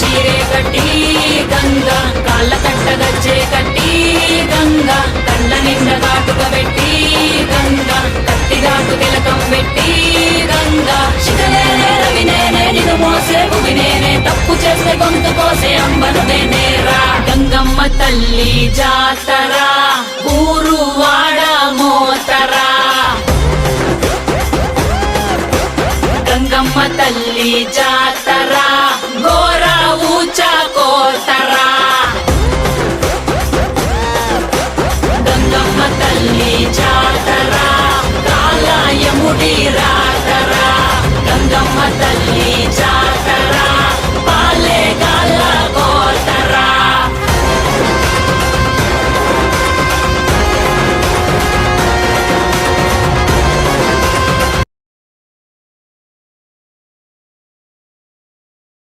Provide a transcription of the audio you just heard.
చీరే కట్టి గంగా కాళ్ళ కట్ట గజ్జే కట్టి గంగా కళ్ళ నిండా కాటుక పెట్టి గంగా కత్తి ఘాటు తిలకం పెట్టి గంగా శిఖనేనే రవినేనే నిన్ను మోసే భూమినేనే